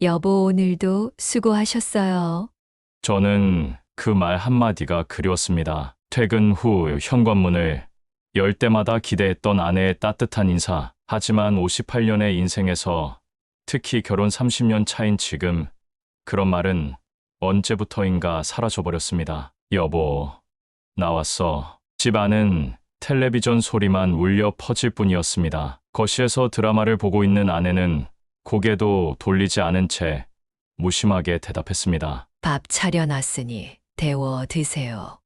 여보, 오늘도 수고하셨어요. 저는 그 말 한마디가 그리웠습니다. 퇴근 후 현관문을 열 때마다 기대했던 아내의 따뜻한 인사. 하지만 58년의 인생에서 특히 결혼 30년 차인 지금 그런 말은 언제부터인가 사라져버렸습니다. 여보, 나왔어. 집 안은 텔레비전 소리만 울려 퍼질 뿐이었습니다. 거실에서 드라마를 보고 있는 아내는 고개도 돌리지 않은 채 무심하게 대답했습니다. 밥 차려놨으니 데워 드세요.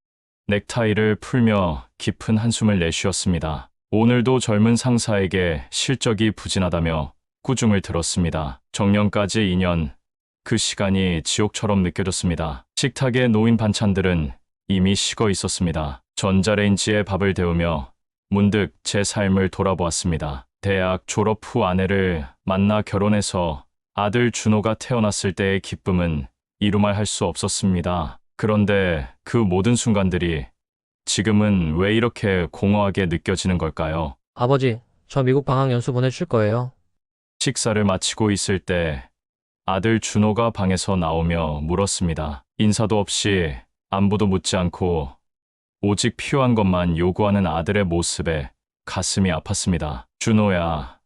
넥타이를 풀며 깊은 한숨을 내쉬었습니다. 오늘도 젊은 상사에게 실적이 부진하다며 꾸중을 들었습니다. 정년까지 2년, 그 시간이 지옥처럼 느껴졌습니다. 식탁에 놓인 반찬들은 이미 식어 있었습니다. 전자레인지에 밥을 데우며 문득 제 삶을 돌아보았습니다. 대학 졸업 후 아내를 만나 결혼해서 아들 준호가 태어났을 때의 기쁨은 이루말 할 수 없었습니다. 그런데 그 모든 순간들이 지금은 왜 이렇게 공허하게 느껴지는 걸까요? 아버지, 저 미국 방학 연수 보내줄 거예요. 식사를 마치고 있을 때 아들 준호가 방에서 나오며 물었습니다. 인사도 없이 안부도 묻지 않고 오직 필요한 것만 요구하는 아들의 모습에 가슴이 아팠습니다. 준호야,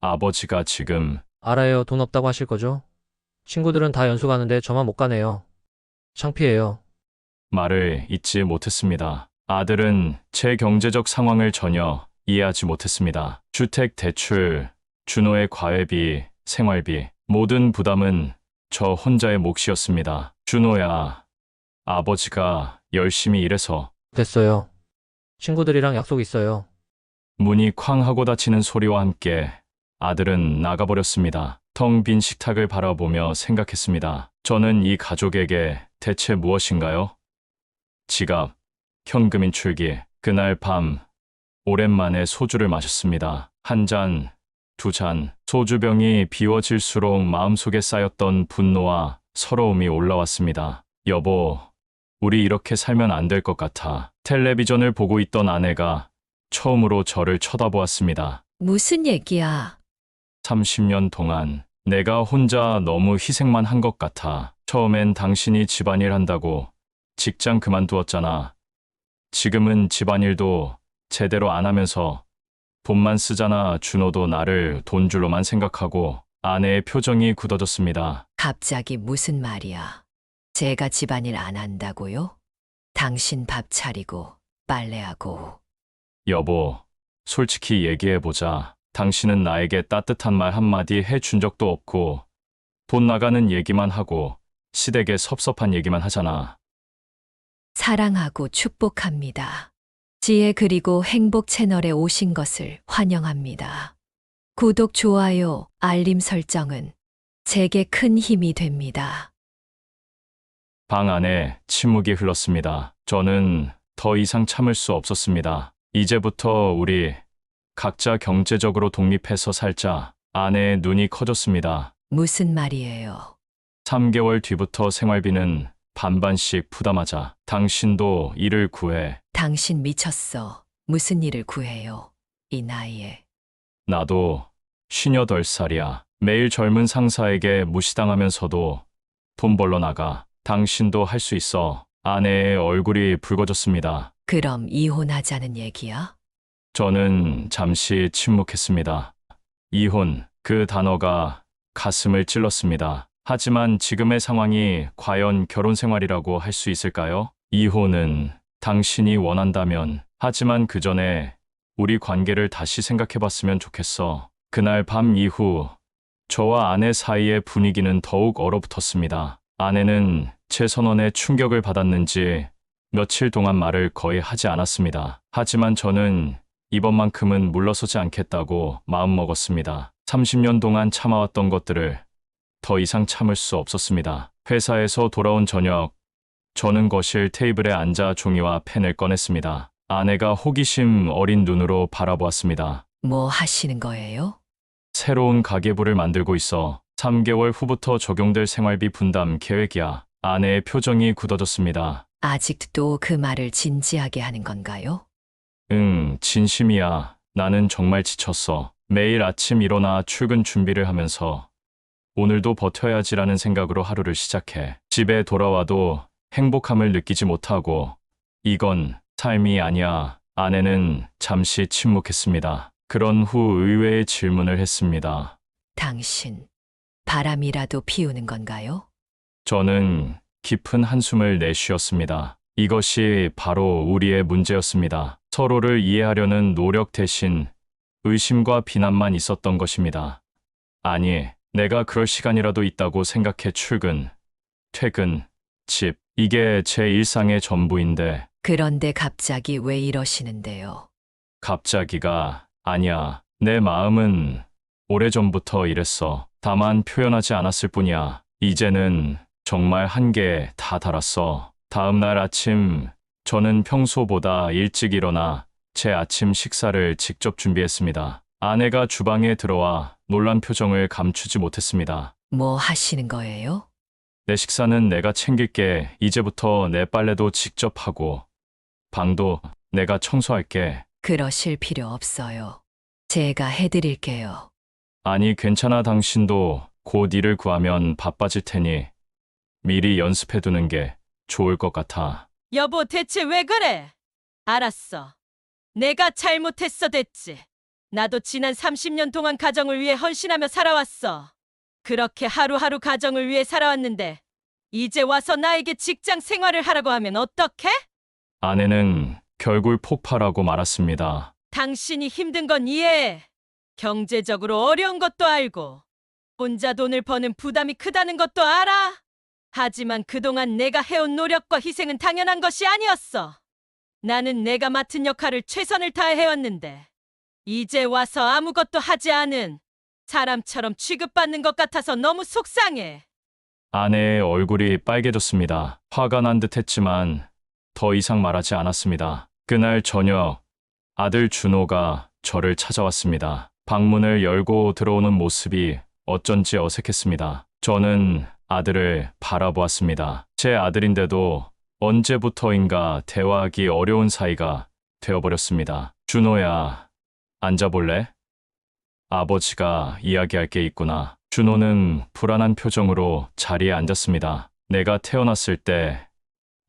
아버지가 지금 알아요. 돈 없다고 하실 거죠? 친구들은 다 연수 가는데 저만 못 가네요. 창피해요. 말을 잇지 못했습니다. 아들은 제 경제적 상황을 전혀 이해하지 못했습니다. 주택 대출, 준호의 과외비, 생활비, 모든 부담은 저 혼자의 몫이었습니다. 준호야, 아버지가 열심히 일해서. 됐어요. 친구들이랑 약속 있어요. 문이 쾅 하고 닫히는 소리와 함께 아들은 나가버렸습니다. 텅 빈 식탁을 바라보며 생각했습니다. 저는 이 가족에게 대체 무엇인가요? 지갑, 현금인 출기. 그날 밤 오랜만에 소주를 마셨습니다. 한 잔, 두 잔. 소주병이 비워질수록 마음속에 쌓였던 분노와 서러움이 올라왔습니다. 여보, 우리 이렇게 살면 안 될 것 같아. 텔레비전을 보고 있던 아내가 처음으로 저를 쳐다보았습니다. 무슨 얘기야? 30년 동안 내가 혼자 너무 희생만 한 것 같아. 처음엔 당신이 집안일 한다고 직장 그만두었잖아. 지금은 집안일도 제대로 안 하면서 돈만 쓰잖아. 준호도 나를 돈줄로만 생각하고. 아내의 표정이 굳어졌습니다. 갑자기 무슨 말이야? 제가 집안일 안 한다고요? 당신 밥 차리고 빨래하고. 여보, 솔직히 얘기해보자. 당신은 나에게 따뜻한 말 한마디 해준 적도 없고 돈 나가는 얘기만 하고 시댁에 섭섭한 얘기만 하잖아. 사랑하고 축복합니다. 지혜 그리고 행복 채널에 오신 것을 환영합니다. 구독, 좋아요, 알림 설정은 제게 큰 힘이 됩니다. 방 안에 침묵이 흘렀습니다. 저는 더 이상 참을 수 없었습니다. 이제부터 우리 각자 경제적으로 독립해서 살자. 아내의 눈이 커졌습니다. 무슨 말이에요? 3개월 뒤부터 생활비는 반반씩 부담하자. 당신도 일을 구해. 당신 미쳤어. 무슨 일을 구해요? 이 나이에. 나도 58살이야. 매일 젊은 상사에게 무시당하면서도 돈 벌러 나가. 당신도 할 수 있어. 아내의 얼굴이 붉어졌습니다. 그럼 이혼하자는 얘기야? 저는 잠시 침묵했습니다. 이혼, 그 단어가 가슴을 찔렀습니다. 하지만 지금의 상황이 과연 결혼 생활이라고 할 수 있을까요? 이혼은 당신이 원한다면. 하지만 그 전에 우리 관계를 다시 생각해봤으면 좋겠어. 그날 밤 이후 저와 아내 사이의 분위기는 더욱 얼어붙었습니다. 아내는 제 선언에 충격을 받았는지 며칠 동안 말을 거의 하지 않았습니다. 하지만 저는 이번만큼은 물러서지 않겠다고 마음먹었습니다. 30년 동안 참아왔던 것들을 더 이상 참을 수 없었습니다. 회사에서 돌아온 저녁, 저는 거실 테이블에 앉아 종이와 펜을 꺼냈습니다. 아내가 호기심 어린 눈으로 바라보았습니다. 뭐 하시는 거예요? 새로운 가계부를 만들고 있어. 3개월 후부터 적용될 생활비 분담 계획이야. 아내의 표정이 굳어졌습니다. 아직도 그 말을 진지하게 하는 건가요? 응, 진심이야. 나는 정말 지쳤어. 매일 아침 일어나 출근 준비를 하면서 오늘도 버텨야지라는 생각으로 하루를 시작해. 집에 돌아와도 행복함을 느끼지 못하고 이건 삶이 아니야. 아내는 잠시 침묵했습니다. 그런 후 의외의 질문을 했습니다. 당신, 바람이라도 피우는 건가요? 저는 깊은 한숨을 내쉬었습니다. 이것이 바로 우리의 문제였습니다. 서로를 이해하려는 노력 대신 의심과 비난만 있었던 것입니다. 아니, 내가 그럴 시간이라도 있다고 생각해 출근, 퇴근, 집. 이게 제 일상의 전부인데 그런데 갑자기 왜 이러시는데요? 갑자기가 아니야. 내 마음은 오래전부터 이랬어. 다만 표현하지 않았을 뿐이야. 이제는 정말 한계에 다 달았어. 다음 날 아침, 저는 평소보다 일찍 일어나 제 아침 식사를 직접 준비했습니다. 아내가 주방에 들어와 놀란 표정을 감추지 못했습니다. 뭐 하시는 거예요? 내 식사는 내가 챙길게. 이제부터 내 빨래도 직접 하고, 방도 내가 청소할게. 그러실 필요 없어요. 제가 해드릴게요. 아니, 괜찮아. 당신도 곧 일을 구하면 바빠질 테니 미리 연습해두는 게 좋을 것 같아. 여보, 대체 왜 그래? 알았어. 내가 잘못했어, 됐지. 나도 지난 30년 동안 가정을 위해 헌신하며 살아왔어. 그렇게 하루하루 가정을 위해 살아왔는데 이제 와서 나에게 직장 생활을 하라고 하면 어떡해? 아내는 결국 폭발하고 말았습니다. 당신이 힘든 건 이해해. 경제적으로 어려운 것도 알고 혼자 돈을 버는 부담이 크다는 것도 알아. 하지만 그동안 내가 해온 노력과 희생은 당연한 것이 아니었어. 나는 내가 맡은 역할을 최선을 다해 해왔는데 이제 와서 아무것도 하지 않은 사람처럼 취급받는 것 같아서 너무 속상해. 아내의 얼굴이 빨개졌습니다. 화가 난 듯 했지만 더 이상 말하지 않았습니다. 그날 저녁, 아들 준호가 저를 찾아왔습니다. 방문을 열고 들어오는 모습이 어쩐지 어색했습니다. 저는 아들을 바라보았습니다. 제 아들인데도 언제부터인가 대화하기 어려운 사이가 되어버렸습니다. 준호야, 앉아볼래? 아버지가 이야기할 게 있구나. 준호는 불안한 표정으로 자리에 앉았습니다. 내가 태어났을 때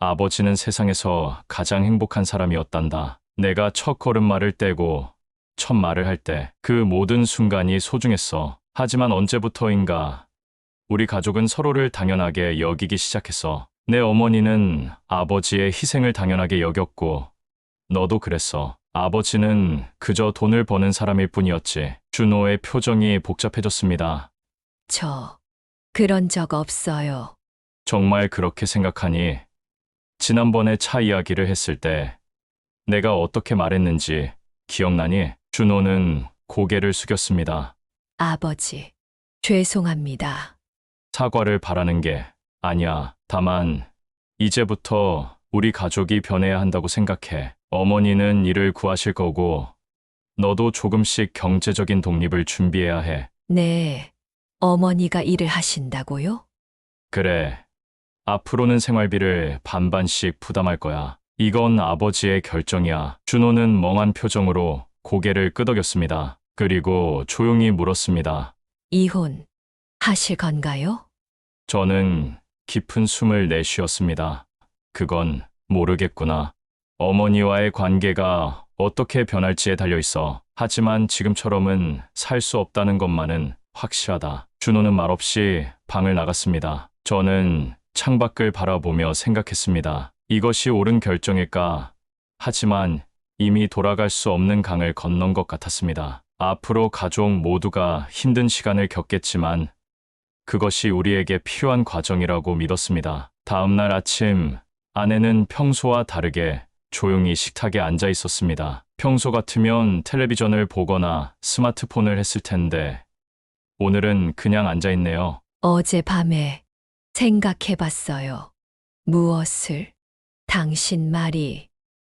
아버지는 세상에서 가장 행복한 사람이었단다. 내가 첫 걸음마를 떼고 첫 말을 할 때 그 모든 순간이 소중했어. 하지만 언제부터인가 우리 가족은 서로를 당연하게 여기기 시작했어. 내 어머니는 아버지의 희생을 당연하게 여겼고 너도 그랬어. 아버지는 그저 돈을 버는 사람일 뿐이었지. 준호의 표정이 복잡해졌습니다. 저, 그런 적 없어요. 정말 그렇게 생각하니? 지난번에 차 이야기를 했을 때 내가 어떻게 말했는지 기억나니? 준호는 고개를 숙였습니다. 아버지, 죄송합니다. 사과를 바라는 게 아니야. 다만 이제부터 우리 가족이 변해야 한다고 생각해. 어머니는 일을 구하실 거고 너도 조금씩 경제적인 독립을 준비해야 해. 네, 어머니가 일을 하신다고요? 그래. 앞으로는 생활비를 반반씩 부담할 거야. 이건 아버지의 결정이야. 준호는 멍한 표정으로 고개를 끄덕였습니다. 그리고 조용히 물었습니다. 이혼 하실 건가요? 저는 깊은 숨을 내쉬었습니다. 그건 모르겠구나. 어머니와의 관계가 어떻게 변할지에 달려있어. 하지만 지금처럼은 살 수 없다는 것만은 확실하다. 준호는 말없이 방을 나갔습니다. 저는 창밖을 바라보며 생각했습니다. 이것이 옳은 결정일까? 하지만 이미 돌아갈 수 없는 강을 건넌 것 같았습니다. 앞으로 가족 모두가 힘든 시간을 겪겠지만 그것이 우리에게 필요한 과정이라고 믿었습니다. 다음 날 아침, 아내는 평소와 다르게 조용히 식탁에 앉아 있었습니다. 평소 같으면 텔레비전을 보거나 스마트폰을 했을 텐데 오늘은 그냥 앉아 있네요. 어젯밤에 생각해봤어요. 무엇을? 당신 말이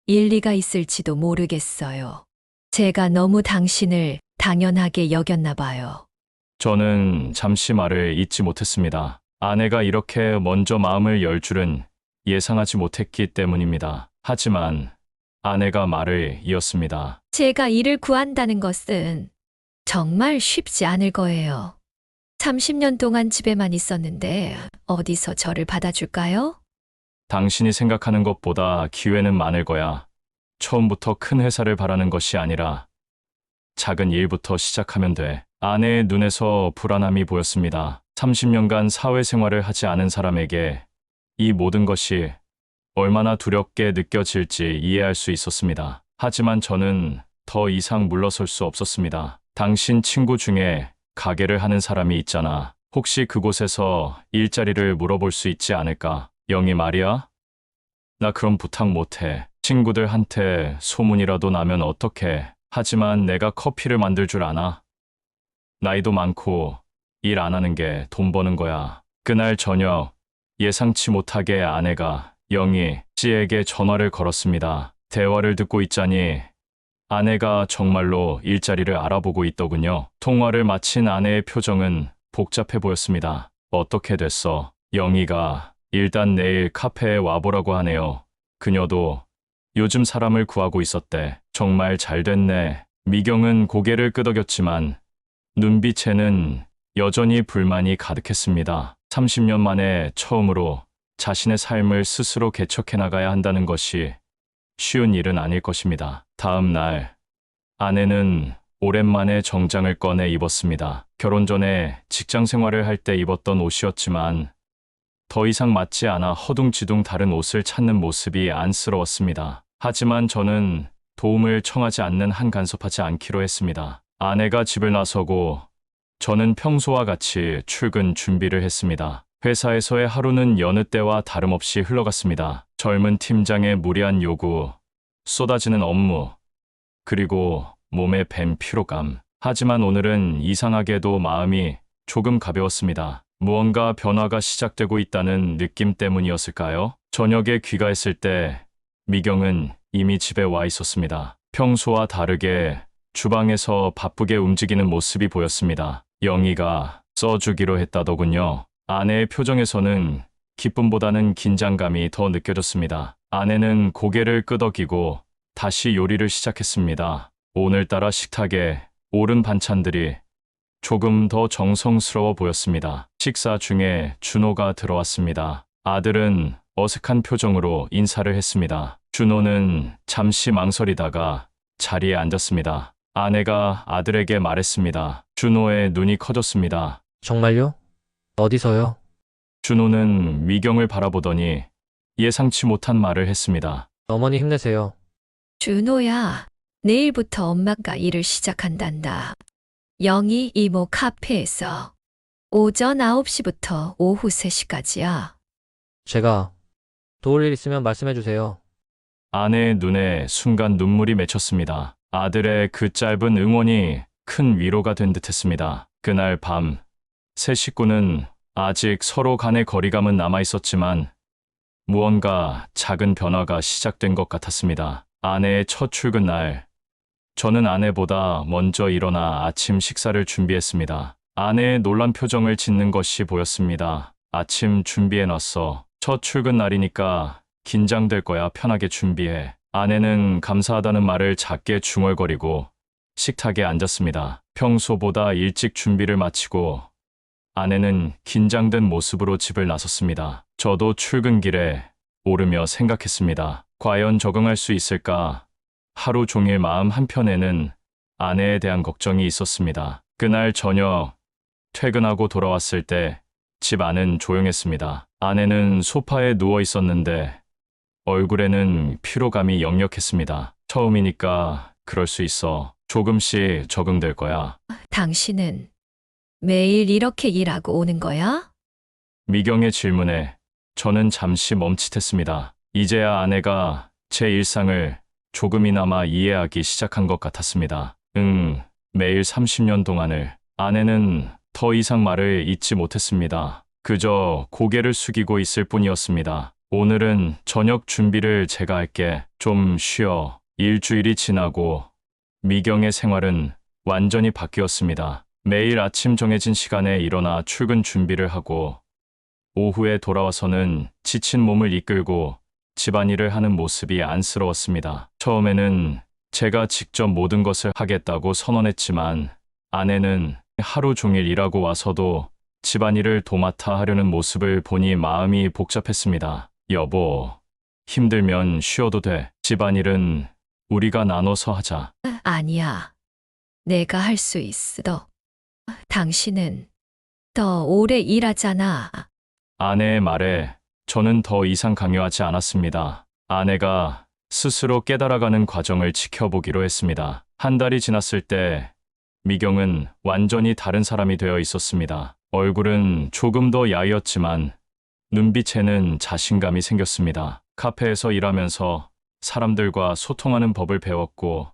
일리가 있을지도 모르겠어요. 제가 너무 당신을 당연하게 여겼나 봐요. 저는 잠시 말을 잇지 못했습니다. 아내가 이렇게 먼저 마음을 열 줄은 예상하지 못했기 때문입니다. 하지만 아내가 말을 이었습니다. 제가 일을 구한다는 것은 정말 쉽지 않을 거예요. 30년 동안 집에만 있었는데 어디서 저를 받아줄까요? 당신이 생각하는 것보다 기회는 많을 거야. 처음부터 큰 회사를 바라는 것이 아니라 작은 일부터 시작하면 돼. 아내의 눈에서 불안함이 보였습니다. 30년간 사회생활을 하지 않은 사람에게 이 모든 것이 얼마나 두렵게 느껴질지 이해할 수 있었습니다. 하지만 저는 더 이상 물러설 수 없었습니다. 당신 친구 중에 가게를 하는 사람이 있잖아. 혹시 그곳에서 일자리를 물어볼 수 있지 않을까? 영희 말이야? 나 그럼 부탁 못해. 친구들한테 소문이라도 나면 어떡해. 하지만 내가 커피를 만들 줄 아나? 나이도 많고 일 안 하는 게 돈 버는 거야. 그날 저녁 예상치 못하게 아내가 영희 씨에게 전화를 걸었습니다. 대화를 듣고 있자니 아내가 정말로 일자리를 알아보고 있더군요. 통화를 마친 아내의 표정은 복잡해 보였습니다. 어떻게 됐어? 영희가 일단 내일 카페에 와보라고 하네요. 그녀도 요즘 사람을 구하고 있었대. 정말 잘 됐네. 미경은 고개를 끄덕였지만 눈빛에는 여전히 불만이 가득했습니다. 30년 만에 처음으로 자신의 삶을 스스로 개척해 나가야 한다는 것이 쉬운 일은 아닐 것입니다. 다음 날, 아내는 오랜만에 정장을 꺼내 입었습니다. 결혼 전에 직장 생활을 할 때 입었던 옷이었지만 더 이상 맞지 않아 허둥지둥 다른 옷을 찾는 모습이 안쓰러웠습니다. 하지만 저는 도움을 청하지 않는 한 간섭하지 않기로 했습니다. 아내가 집을 나서고 저는 평소와 같이 출근 준비를 했습니다. 회사에서의 하루는 여느 때와 다름없이 흘러갔습니다. 젊은 팀장의 무리한 요구, 쏟아지는 업무, 그리고 몸에 밴 피로감. 하지만 오늘은 이상하게도 마음이 조금 가벼웠습니다. 무언가 변화가 시작되고 있다는 느낌 때문이었을까요? 저녁에 귀가했을 때 미경은 이미 집에 와 있었습니다. 평소와 다르게 주방에서 바쁘게 움직이는 모습이 보였습니다. 영희가 써주기로 했다더군요. 아내의 표정에서는 기쁨보다는 긴장감이 더 느껴졌습니다. 아내는 고개를 끄덕이고 다시 요리를 시작했습니다. 오늘따라 식탁에 오른 반찬들이 조금 더 정성스러워 보였습니다. 식사 중에 준호가 들어왔습니다. 아들은 어색한 표정으로 인사를 했습니다. 준호는 잠시 망설이다가 자리에 앉았습니다. 아내가 아들에게 말했습니다. 준호의 눈이 커졌습니다. 정말요? 어디서요? 준호는 미경을 바라보더니 예상치 못한 말을 했습니다. 어머니 힘내세요. 준호야, 내일부터 엄마가 일을 시작한단다. 영희 이모 카페에서 오전 9시부터 오후 3시까지야. 제가 도울 일 있으면 말씀해 주세요. 아내의 눈에 순간 눈물이 맺혔습니다. 아들의 그 짧은 응원이 큰 위로가 된 듯했습니다. 그날 밤, 세 식구는 아직 서로 간의 거리감은 남아 있었지만 무언가 작은 변화가 시작된 것 같았습니다. 아내의 첫 출근 날, 저는 아내보다 먼저 일어나 아침 식사를 준비했습니다. 아내의 놀란 표정을 짓는 것이 보였습니다. 아침 준비해놨어. 첫 출근 날이니까 긴장될 거야. 편하게 준비해. 아내는 감사하다는 말을 작게 중얼거리고 식탁에 앉았습니다. 평소보다 일찍 준비를 마치고 아내는 긴장된 모습으로 집을 나섰습니다. 저도 출근길에 오르며 생각했습니다. 과연 적응할 수 있을까? 하루 종일 마음 한편에는 아내에 대한 걱정이 있었습니다. 그날 저녁 퇴근하고 돌아왔을 때 집 안은 조용했습니다. 아내는 소파에 누워 있었는데 얼굴에는 피로감이 역력했습니다. 처음이니까 그럴 수 있어. 조금씩 적응될 거야. 당신은 매일 이렇게 일하고 오는 거야? 미경의 질문에 저는 잠시 멈칫했습니다. 이제야 아내가 제 일상을 조금이나마 이해하기 시작한 것 같았습니다. 매일 30년 동안을. 아내는 더 이상 말을 잇지 못했습니다. 그저 고개를 숙이고 있을 뿐이었습니다. 오늘은 저녁 준비를 제가 할게. 좀 쉬어. 일주일이 지나고 미경의 생활은 완전히 바뀌었습니다. 매일 아침 정해진 시간에 일어나 출근 준비를 하고 오후에 돌아와서는 지친 몸을 이끌고 집안일을 하는 모습이 안쓰러웠습니다. 처음에는 제가 직접 모든 것을 하겠다고 선언했지만 아내는 하루 종일 일하고 와서도 집안일을 도맡아 하려는 모습을 보니 마음이 복잡했습니다. 여보, 힘들면 쉬어도 돼. 집안일은 우리가 나눠서 하자. 아니야. 내가 할 수 있어. 당신은 더 오래 일하잖아. 아내의 말에 저는 더 이상 강요하지 않았습니다. 아내가 스스로 깨달아가는 과정을 지켜보기로 했습니다. 한 달이 지났을 때 미경은 완전히 다른 사람이 되어 있었습니다. 얼굴은 조금 더 야위었지만 눈빛에는 자신감이 생겼습니다. 카페에서 일하면서 사람들과 소통하는 법을 배웠고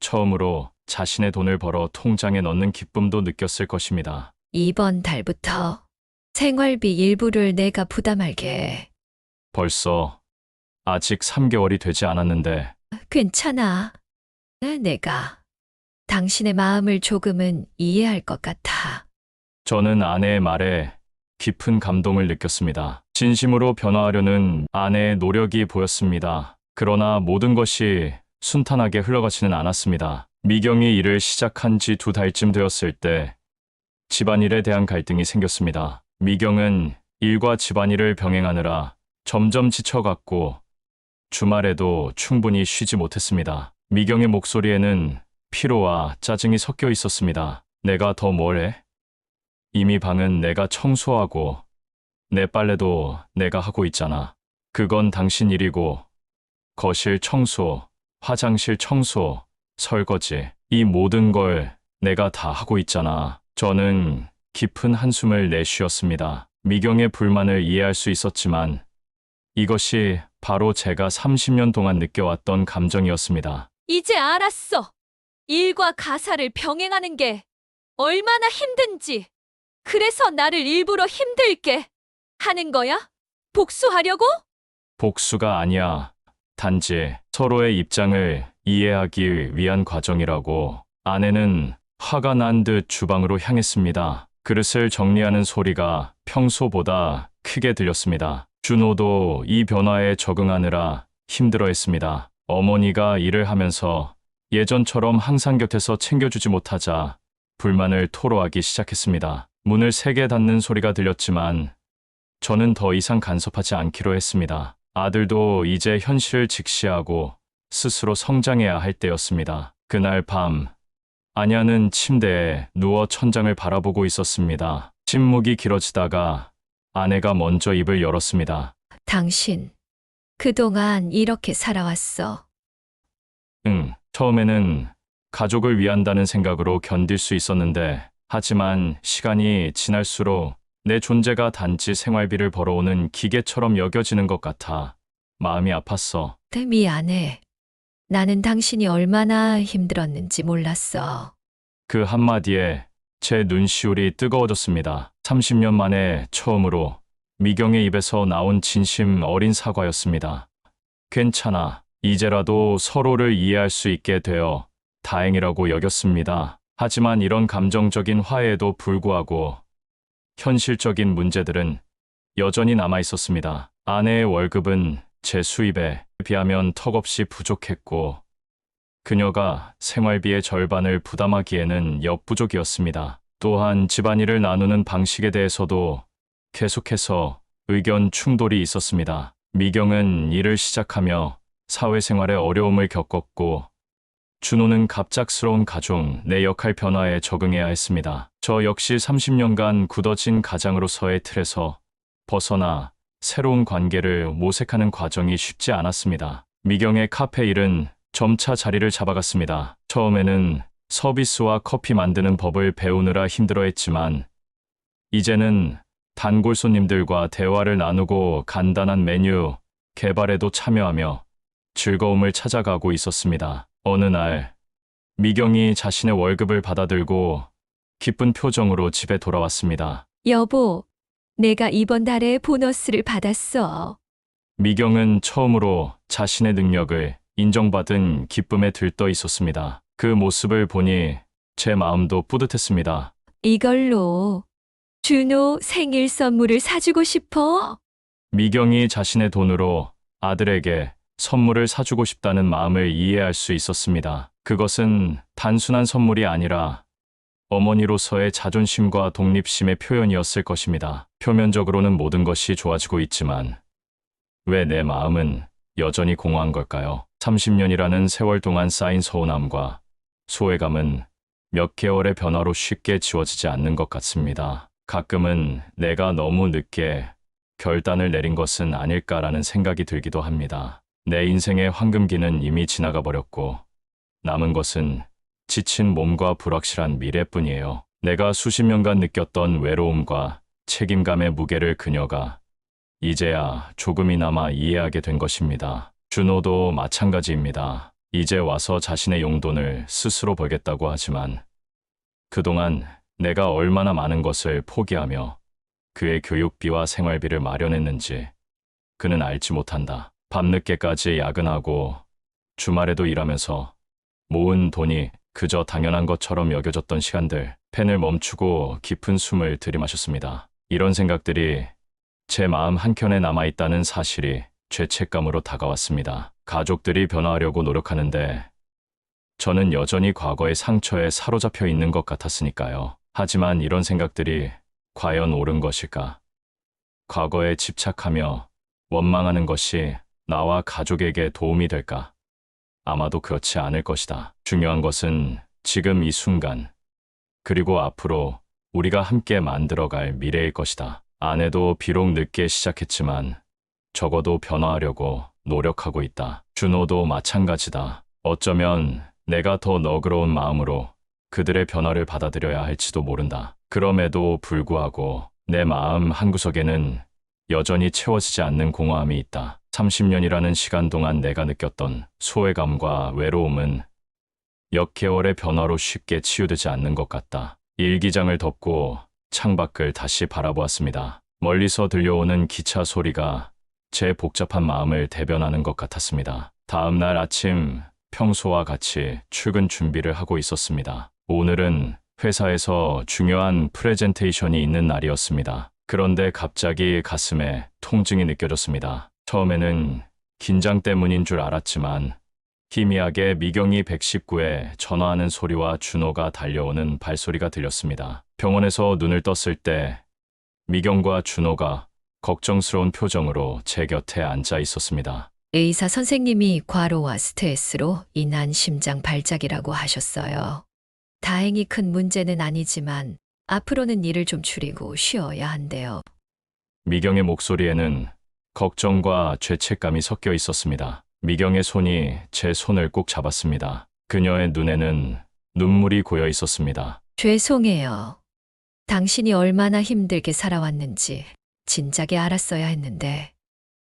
처음으로 자신의 돈을 벌어 통장에 넣는 기쁨도 느꼈을 것입니다. 이번 달부터 생활비 일부를 내가 부담할게. 벌써 아직 3개월이 되지 않았는데 괜찮아. 내가 당신의 마음을 조금은 이해할 것 같아. 저는 아내의 말에 깊은 감동을 느꼈습니다. 진심으로 변화하려는 아내의 노력이 보였습니다. 그러나 모든 것이 순탄하게 흘러가지는 않았습니다. 미경이 일을 시작한 지 2달쯤 되었을 때 집안일에 대한 갈등이 생겼습니다. 미경은 일과 집안일을 병행하느라 점점 지쳐갔고 주말에도 충분히 쉬지 못했습니다. 미경의 목소리에는 피로와 짜증이 섞여 있었습니다. 내가 더 뭘 해? 이미 방은 내가 청소하고 내 빨래도 내가 하고 있잖아. 그건 당신 일이고 거실 청소, 화장실 청소, 설거지 이 모든 걸 내가 다 하고 있잖아. 저는 깊은 한숨을 내쉬었습니다. 미경의 불만을 이해할 수 있었지만 이것이 바로 제가 30년 동안 느껴왔던 감정이었습니다. 이제 알았어. 일과 가사를 병행하는 게 얼마나 힘든지. 그래서 나를 일부러 힘들게 하는 거야? 복수하려고? 복수가 아니야. 단지 서로의 입장을 이해하기 위한 과정이라고. 아내는 화가 난 듯 주방으로 향했습니다. 그릇을 정리하는 소리가 평소보다 크게 들렸습니다. 준호도 이 변화에 적응하느라 힘들어했습니다. 어머니가 일을 하면서 예전처럼 항상 곁에서 챙겨주지 못하자 불만을 토로하기 시작했습니다. 문을 세게 닫는 소리가 들렸지만 저는 더 이상 간섭하지 않기로 했습니다. 아들도 이제 현실을 직시하고 스스로 성장해야 할 때였습니다. 그날 밤 아냐는 침대에 누워 천장을 바라보고 있었습니다. 침묵이 길어지다가 아내가 먼저 입을 열었습니다. 당신, 그동안 이렇게 살아왔어. 응, 처음에는 가족을 위한다는 생각으로 견딜 수 있었는데 하지만 시간이 지날수록 내 존재가 단지 생활비를 벌어오는 기계처럼 여겨지는 것 같아 마음이 아팠어. 미안해. 나는 당신이 얼마나 힘들었는지 몰랐어. 그 한마디에 제 눈시울이 뜨거워졌습니다. 30년 만에 처음으로 미경의 입에서 나온 진심 어린 사과였습니다. 괜찮아. 이제라도 서로를 이해할 수 있게 되어 다행이라고 여겼습니다. 하지만 이런 감정적인 화해에도 불구하고 현실적인 문제들은 여전히 남아 있었습니다. 아내의 월급은 제 수입에 비하면 턱없이 부족했고 그녀가 생활비의 절반을 부담하기에는 역부족이었습니다. 또한 집안일을 나누는 방식에 대해서도 계속해서 의견 충돌이 있었습니다. 미경은 일을 시작하며 사회생활에 어려움을 겪었고 준호는 갑작스러운 가족, 내 역할 변화에 적응해야 했습니다. 저 역시 30년간 굳어진 가장으로서의 틀에서 벗어나 새로운 관계를 모색하는 과정이 쉽지 않았습니다. 미경의 카페 일은 점차 자리를 잡아갔습니다. 처음에는 서비스와 커피 만드는 법을 배우느라 힘들어했지만 이제는 단골 손님들과 대화를 나누고 간단한 메뉴 개발에도 참여하며 즐거움을 찾아가고 있었습니다. 어느 날 미경이 자신의 월급을 받아들고 기쁜 표정으로 집에 돌아왔습니다. 여보, 내가 이번 달에 보너스를 받았어. 미경은 처음으로 자신의 능력을 인정받은 기쁨에 들떠 있었습니다. 그 모습을 보니 제 마음도 뿌듯했습니다. 이걸로 준호 생일 선물을 사주고 싶어. 미경이 자신의 돈으로 아들에게 선물을 사주고 싶다는 마음을 이해할 수 있었습니다. 그것은 단순한 선물이 아니라 어머니로서의 자존심과 독립심의 표현이었을 것입니다. 표면적으로는 모든 것이 좋아지고 있지만 왜 내 마음은 여전히 공허한 걸까요? 30년이라는 세월 동안 쌓인 서운함과 소외감은 몇 개월의 변화로 쉽게 지워지지 않는 것 같습니다. 가끔은 내가 너무 늦게 결단을 내린 것은 아닐까라는 생각이 들기도 합니다. 내 인생의 황금기는 이미 지나가 버렸고 남은 것은 지친 몸과 불확실한 미래뿐이에요. 내가 수십 년간 느꼈던 외로움과 책임감의 무게를 그녀가 이제야 조금이나마 이해하게 된 것입니다. 준호도 마찬가지입니다. 이제 와서 자신의 용돈을 스스로 벌겠다고 하지만 그동안 내가 얼마나 많은 것을 포기하며 그의 교육비와 생활비를 마련했는지 그는 알지 못한다. 밤늦게까지 야근하고 주말에도 일하면서 모은 돈이 그저 당연한 것처럼 여겨졌던 시간들, 펜을 멈추고 깊은 숨을 들이마셨습니다. 이런 생각들이 제 마음 한켠에 남아있다는 사실이 죄책감으로 다가왔습니다. 가족들이 변화하려고 노력하는데 저는 여전히 과거의 상처에 사로잡혀 있는 것 같았으니까요. 하지만 이런 생각들이 과연 옳은 것일까? 과거에 집착하며 원망하는 것이 나와 가족에게 도움이 될까? 아마도 그렇지 않을 것이다. 중요한 것은 지금 이 순간, 그리고 앞으로 우리가 함께 만들어갈 미래일 것이다. 아내도 비록 늦게 시작했지만 적어도 변화하려고 노력하고 있다. 준호도 마찬가지다. 어쩌면 내가 더 너그러운 마음으로 그들의 변화를 받아들여야 할지도 모른다. 그럼에도 불구하고 내 마음 한구석에는 여전히 채워지지 않는 공허함이 있다. 30년이라는 시간 동안 내가 느꼈던 소외감과 외로움은 몇 개월의 변화로 쉽게 치유되지 않는 것 같다. 일기장을 덮고 창밖을 다시 바라보았습니다. 멀리서 들려오는 기차 소리가 제 복잡한 마음을 대변하는 것 같았습니다. 다음 날 아침 평소와 같이 출근 준비를 하고 있었습니다. 오늘은 회사에서 중요한 프레젠테이션이 있는 날이었습니다. 그런데 갑자기 가슴에 통증이 느껴졌습니다. 처음에는 긴장 때문인 줄 알았지만 희미하게 미경이 119에 전화하는 소리와 준호가 달려오는 발소리가 들렸습니다. 병원에서 눈을 떴을 때 미경과 준호가 걱정스러운 표정으로 제 곁에 앉아 있었습니다. 의사 선생님이 과로와 스트레스로 인한 심장 발작이라고 하셨어요. 다행히 큰 문제는 아니지만 앞으로는 일을 좀 줄이고 쉬어야 한대요. 미경의 목소리에는 걱정과 죄책감이 섞여 있었습니다. 미경의 손이 제 손을 꼭 잡았습니다. 그녀의 눈에는 눈물이 고여 있었습니다. 죄송해요. 당신이 얼마나 힘들게 살아왔는지 진작에 알았어야 했는데.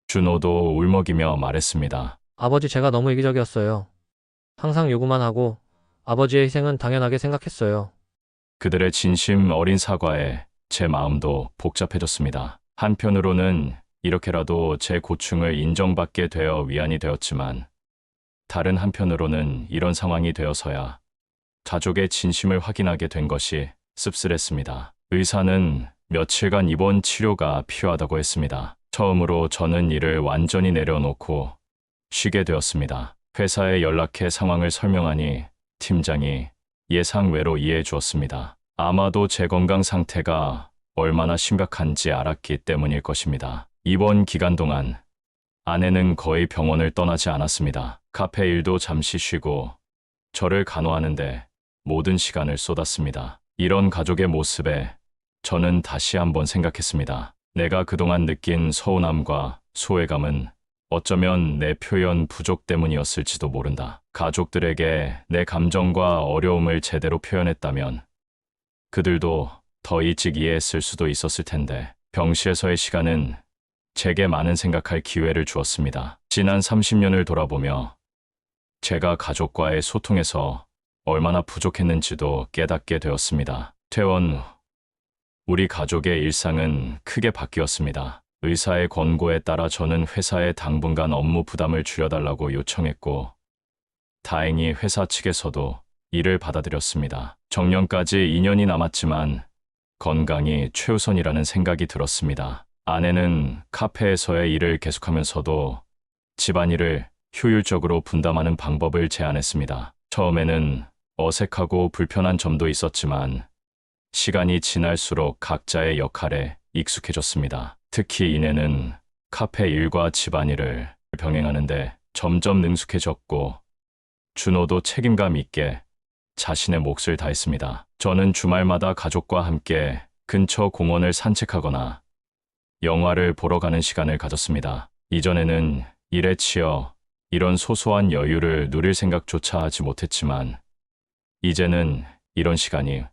준호도 울먹이며 말했습니다. 아버지 제가 너무 이기적이었어요. 항상 요구만 하고 아버지의 희생은 당연하게 생각했어요. 그들의 진심 어린 사과에 제 마음도 복잡해졌습니다. 한편으로는 이렇게라도 제 고충을 인정받게 되어 위안이 되었지만 다른 한편으로는 이런 상황이 되어서야 가족의 진심을 확인하게 된 것이 씁쓸했습니다. 의사는 며칠간 입원 치료가 필요하다고 했습니다. 처음으로 저는 일을 완전히 내려놓고 쉬게 되었습니다. 회사에 연락해 상황을 설명하니 팀장이 예상 외로 이해해 주었습니다. 아마도 제 건강 상태가 얼마나 심각한지 알았기 때문일 것입니다. 입원 기간 동안 아내는 거의 병원을 떠나지 않았습니다. 카페 일도 잠시 쉬고 저를 간호하는데 모든 시간을 쏟았습니다. 이런 가족의 모습에 저는 다시 한번 생각했습니다. 내가 그동안 느낀 서운함과 소외감은 어쩌면 내 표현 부족 때문이었을지도 모른다. 가족들에게 내 감정과 어려움을 제대로 표현했다면 그들도 더 일찍 이해했을 수도 있었을 텐데 병실에서의 시간은 제게 많은 생각할 기회를 주었습니다. 지난 30년을 돌아보며 제가 가족과의 소통에서 얼마나 부족했는지도 깨닫게 되었습니다. 퇴원 후 우리 가족의 일상은 크게 바뀌었습니다. 의사의 권고에 따라 저는 회사에 당분간 업무 부담을 줄여달라고 요청했고 다행히 회사 측에서도 이를 받아들였습니다. 정년까지 2년이 남았지만 건강이 최우선이라는 생각이 들었습니다. 아내는 카페에서의 일을 계속하면서도 집안일을 효율적으로 분담하는 방법을 제안했습니다. 처음에는 어색하고 불편한 점도 있었지만 시간이 지날수록 각자의 역할에 익숙해졌습니다. 특히 이내는 카페 일과 집안일을 병행하는데 점점 능숙해졌고, 준호도 책임감 있게 자신의 몫을 다했습니다. 저는 주말마다 가족과 함께 근처 공원을 산책하거나 영화를 보러 가는 시간을 가졌습니다. 이전에는 일에 치여 이런 소소한 여유를 누릴 생각조차 하지 못했지만, 이제는 이런 시간이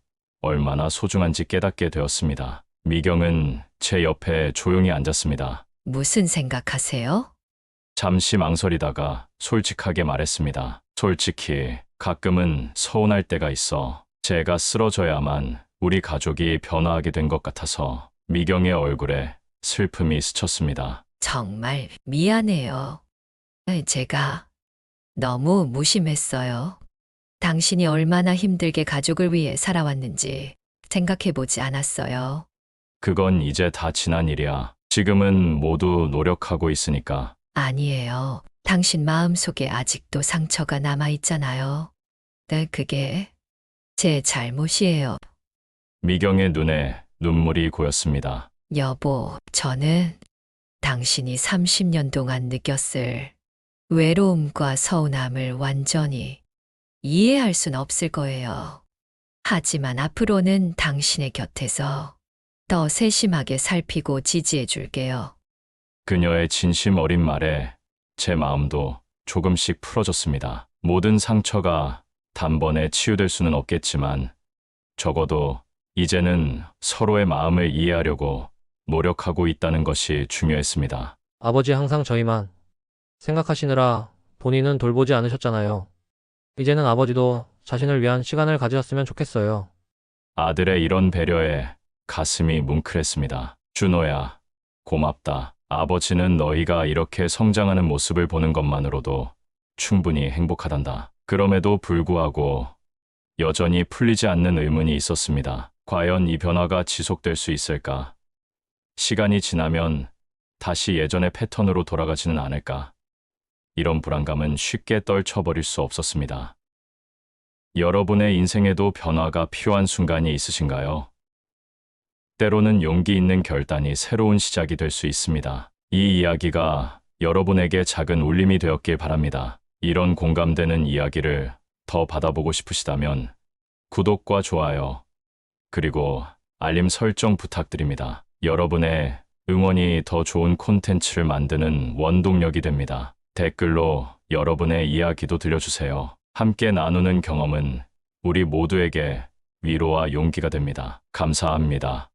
얼마나 소중한지 깨닫게 되었습니다. 미경은 제 옆에 조용히 앉았습니다. 무슨 생각하세요? 잠시 망설이다가 솔직하게 말했습니다. 솔직히 가끔은 서운할 때가 있어. 제가 쓰러져야만 우리 가족이 변화하게 된 것 같아서. 미경의 얼굴에 슬픔이 스쳤습니다. 정말 미안해요. 제가 너무 무심했어요. 당신이 얼마나 힘들게 가족을 위해 살아왔는지 생각해보지 않았어요. 그건 이제 다 지난 일이야. 지금은 모두 노력하고 있으니까. 아니에요. 당신 마음속에 아직도 상처가 남아있잖아요. 네, 그게 제 잘못이에요. 미경의 눈에 눈물이 고였습니다. 여보, 저는 당신이 30년 동안 느꼈을 외로움과 서운함을 완전히 이해할 순 없을 거예요. 하지만 앞으로는 당신의 곁에서 더 세심하게 살피고 지지해 줄게요. 그녀의 진심 어린 말에 제 마음도 조금씩 풀어졌습니다. 모든 상처가 단번에 치유될 수는 없겠지만, 적어도 이제는 서로의 마음을 이해하려고 노력하고 있다는 것이 중요했습니다. 아버지 항상 저희만 생각하시느라 본인은 돌보지 않으셨잖아요. 이제는 아버지도 자신을 위한 시간을 가지셨으면 좋겠어요. 아들의 이런 배려에 가슴이 뭉클했습니다. 준호야, 고맙다. 아버지는 너희가 이렇게 성장하는 모습을 보는 것만으로도 충분히 행복하단다. 그럼에도 불구하고 여전히 풀리지 않는 의문이 있었습니다. 과연 이 변화가 지속될 수 있을까? 시간이 지나면 다시 예전의 패턴으로 돌아가지는 않을까? 이런 불안감은 쉽게 떨쳐버릴 수 없었습니다. 여러분의 인생에도 변화가 필요한 순간이 있으신가요? 때로는 용기 있는 결단이 새로운 시작이 될 수 있습니다. 이 이야기가 여러분에게 작은 울림이 되었길 바랍니다. 이런 공감되는 이야기를 더 받아보고 싶으시다면 구독과 좋아요, 그리고 알림 설정 부탁드립니다. 여러분의 응원이 더 좋은 콘텐츠를 만드는 원동력이 됩니다. 댓글로 여러분의 이야기도 들려주세요. 함께 나누는 경험은 우리 모두에게 위로와 용기가 됩니다. 감사합니다.